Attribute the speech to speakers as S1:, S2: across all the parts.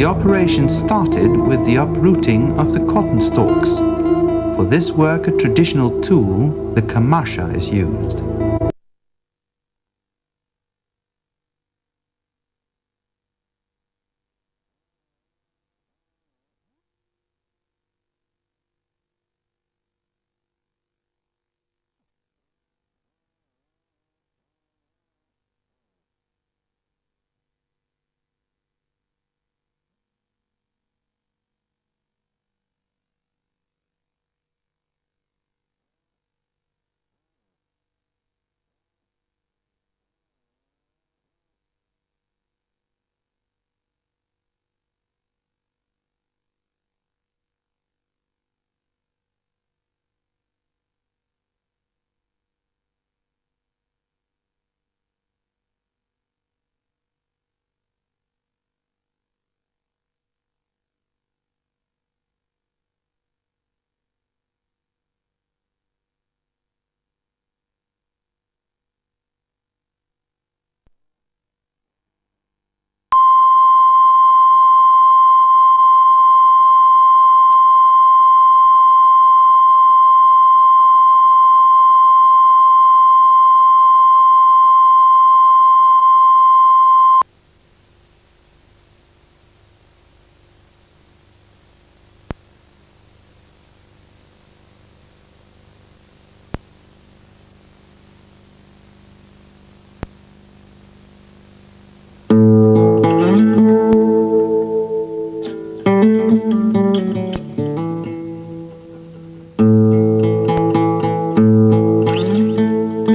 S1: operation started with the uprooting of the cotton stalks. For this work, a traditional tool, the kamasha, is used.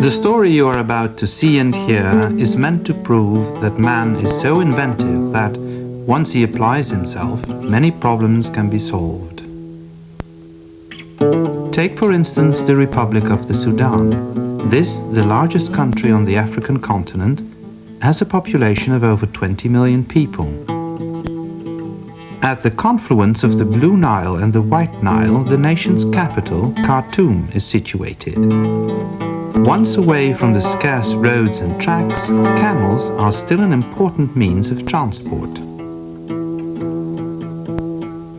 S1: The story you are about to see and hear is meant to prove that man is so inventive that, once he applies himself, many problems can be solved. Take for instance the Republic of the Sudan. This, the largest country on the African continent, has a population of over 20 million people. At the confluence of the Blue Nile and the White Nile, the nation's capital, Khartoum, is situated. Once away from the scarce roads and tracks, camels are still an important means of transport.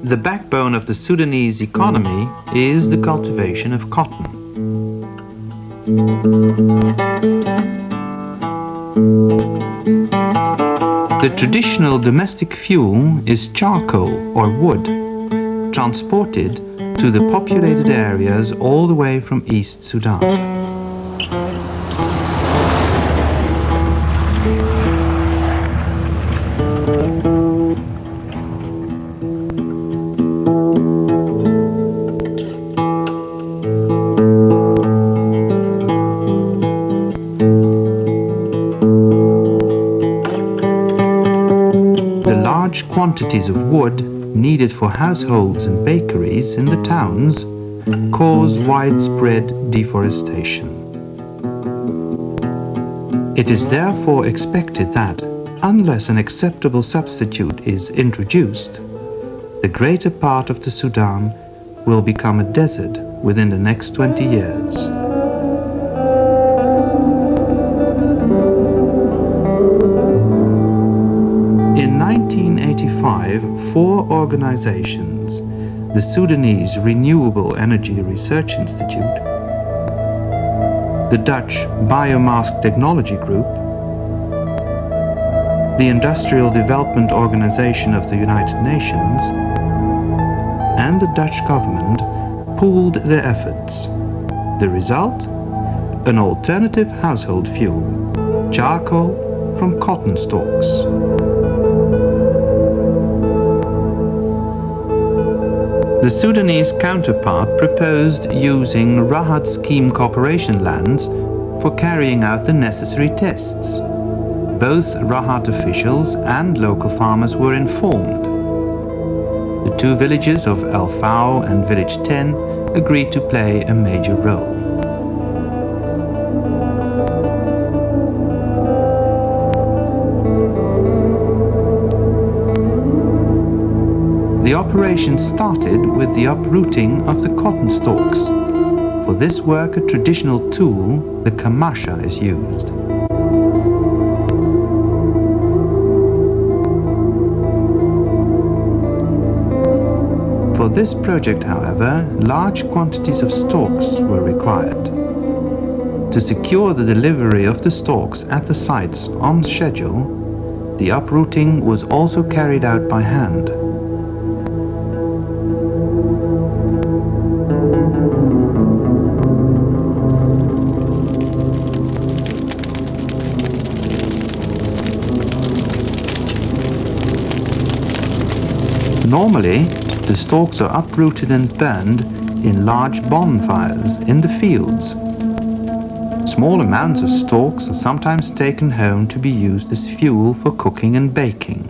S1: The backbone of the Sudanese economy is the cultivation of cotton. The traditional domestic fuel is charcoal or wood, transported to the populated areas all the way from East Sudan. Quantities of wood needed for households and bakeries in the towns cause widespread deforestation. It is therefore expected that, unless an acceptable substitute is introduced, the greater part of the Sudan will become a desert within the next 20 years. In 1985, 4 organizations, the Sudanese Renewable Energy Research Institute, the Dutch Biomass Technology Group, the Industrial Development Organization of the United Nations, and the Dutch government pooled their efforts. The result? An alternative household fuel, charcoal from cotton stalks. The Sudanese counterpart proposed using Rahat Scheme Corporation lands for carrying out the necessary tests. Both Rahat officials and local farmers were informed. The 2 villages of El Fao and Village 10 agreed to play a major role. The operation started with the uprooting of the cotton stalks. For this work, a traditional tool, the kamasha, is used. this project, however, large quantities of stalks were required. To secure the delivery of the stalks at the sites on schedule, the uprooting was also carried out by hand. Normally, the stalks are uprooted and burned in large bonfires in the fields. Small amounts of stalks are sometimes taken home to be used as fuel for cooking and baking.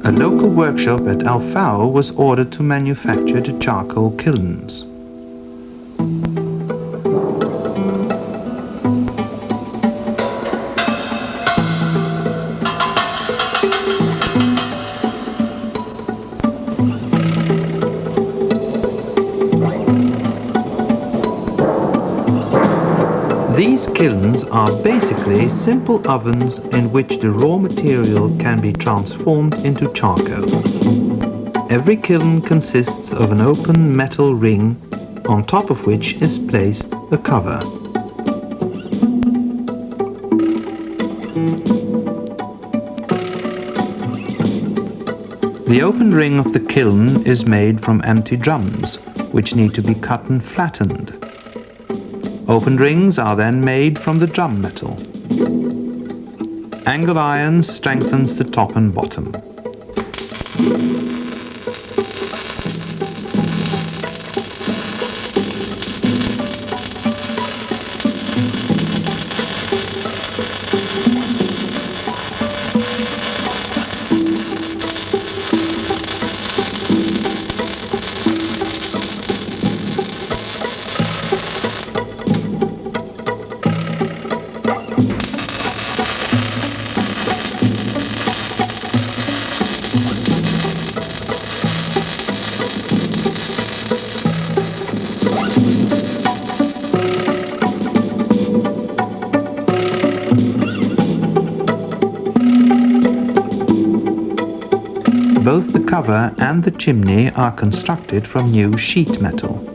S1: A local workshop at Alfao was ordered to manufacture the charcoal kilns. These kilns are basically simple ovens in which the raw material can be transformed into charcoal. Every kiln consists of an open metal ring on top of which is placed a cover. The open ring of the kiln is made from empty drums, which need to be cut and flattened. Open rings are then made from the drum metal. Angle iron strengthens the top and bottom. Both the cover and the chimney are constructed from new sheet metal.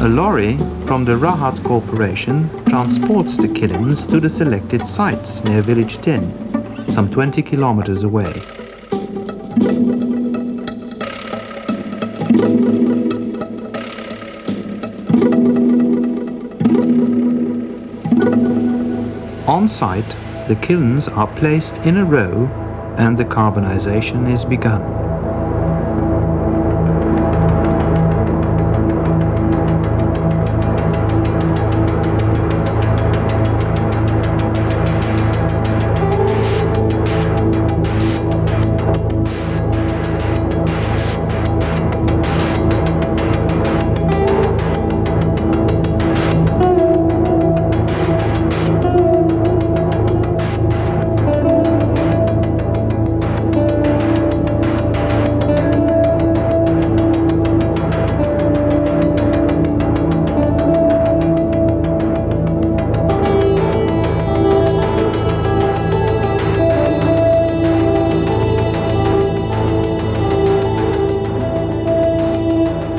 S1: A lorry from the Rahat Corporation transports the kilns to the selected sites near village 10, some 20 kilometers away. On site, the kilns are placed in a row and the carbonization is begun.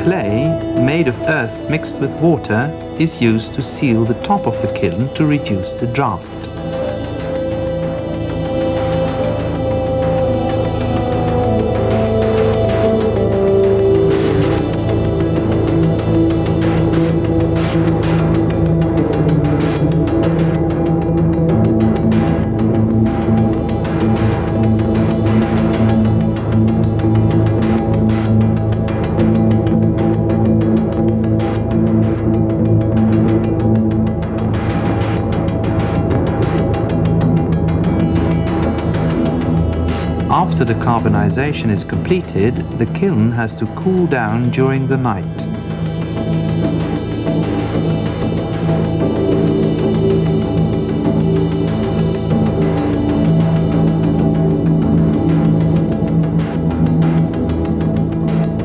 S1: Clay, made of earth mixed with water, is used to seal the top of the kiln to reduce the draft. After the carbonization is completed, the kiln has to cool down during the night.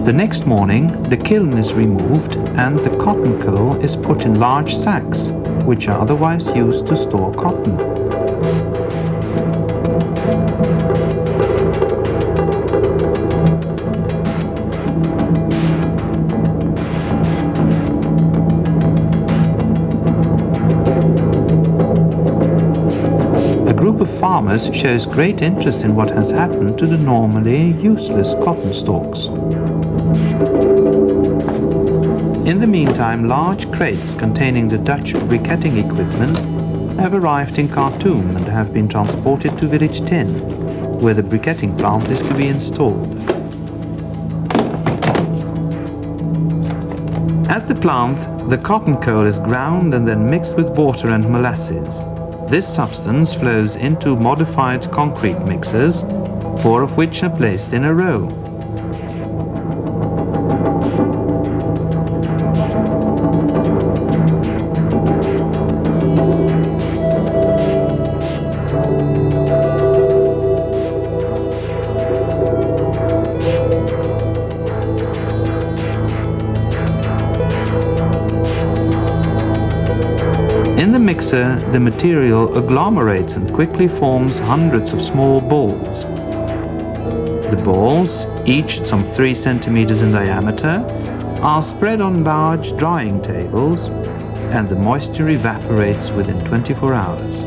S1: The next morning, the kiln is removed and the cotton coal is put in large sacks, which are otherwise used to store cotton. A group of farmers shows great interest in what has happened to the normally useless cotton stalks. In the meantime, large crates containing the Dutch briquetting equipment have arrived in Khartoum and have been transported to village 10, where the briquetting plant is to be installed. At the plant, the cotton coal is ground and then mixed with water and molasses. This substance flows into modified concrete mixers, 4 of which are placed in a row. In the mixer, the material agglomerates and quickly forms hundreds of small balls. The balls, each some 3 centimeters in diameter, are spread on large drying tables, and the moisture evaporates within 24 hours.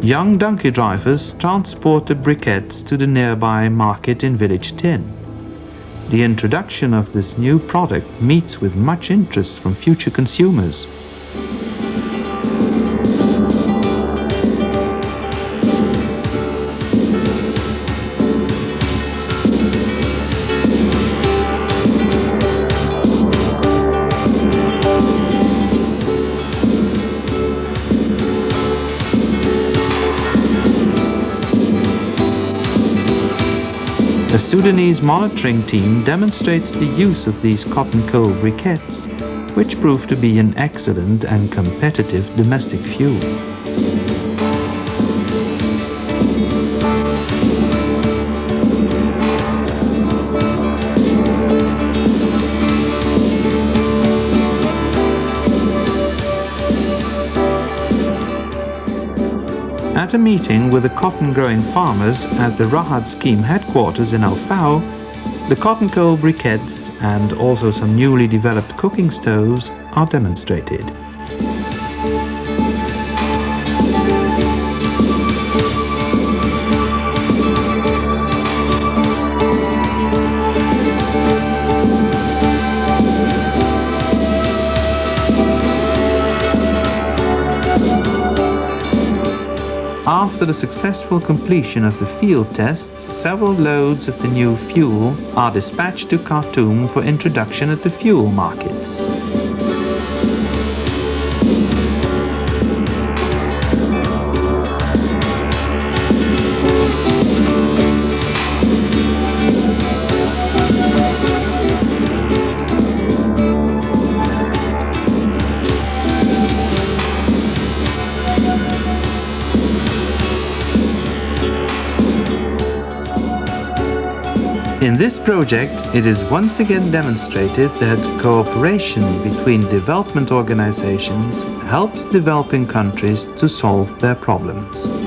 S1: Young donkey drivers transport the briquettes to the nearby market in village 10. The introduction of this new product meets with much interest from future consumers. A Sudanese monitoring team demonstrates the use of these cotton coal briquettes, which prove to be an excellent and competitive domestic fuel. At a meeting with the cotton-growing farmers at the Rahat scheme headquarters in Alfau, the cotton coal briquettes and also some newly developed cooking stoves are demonstrated. After the successful completion of the field tests, several loads of the new fuel are dispatched to Khartoum for introduction at the fuel markets. In this project, it is once again demonstrated that cooperation between development organizations helps developing countries to solve their problems.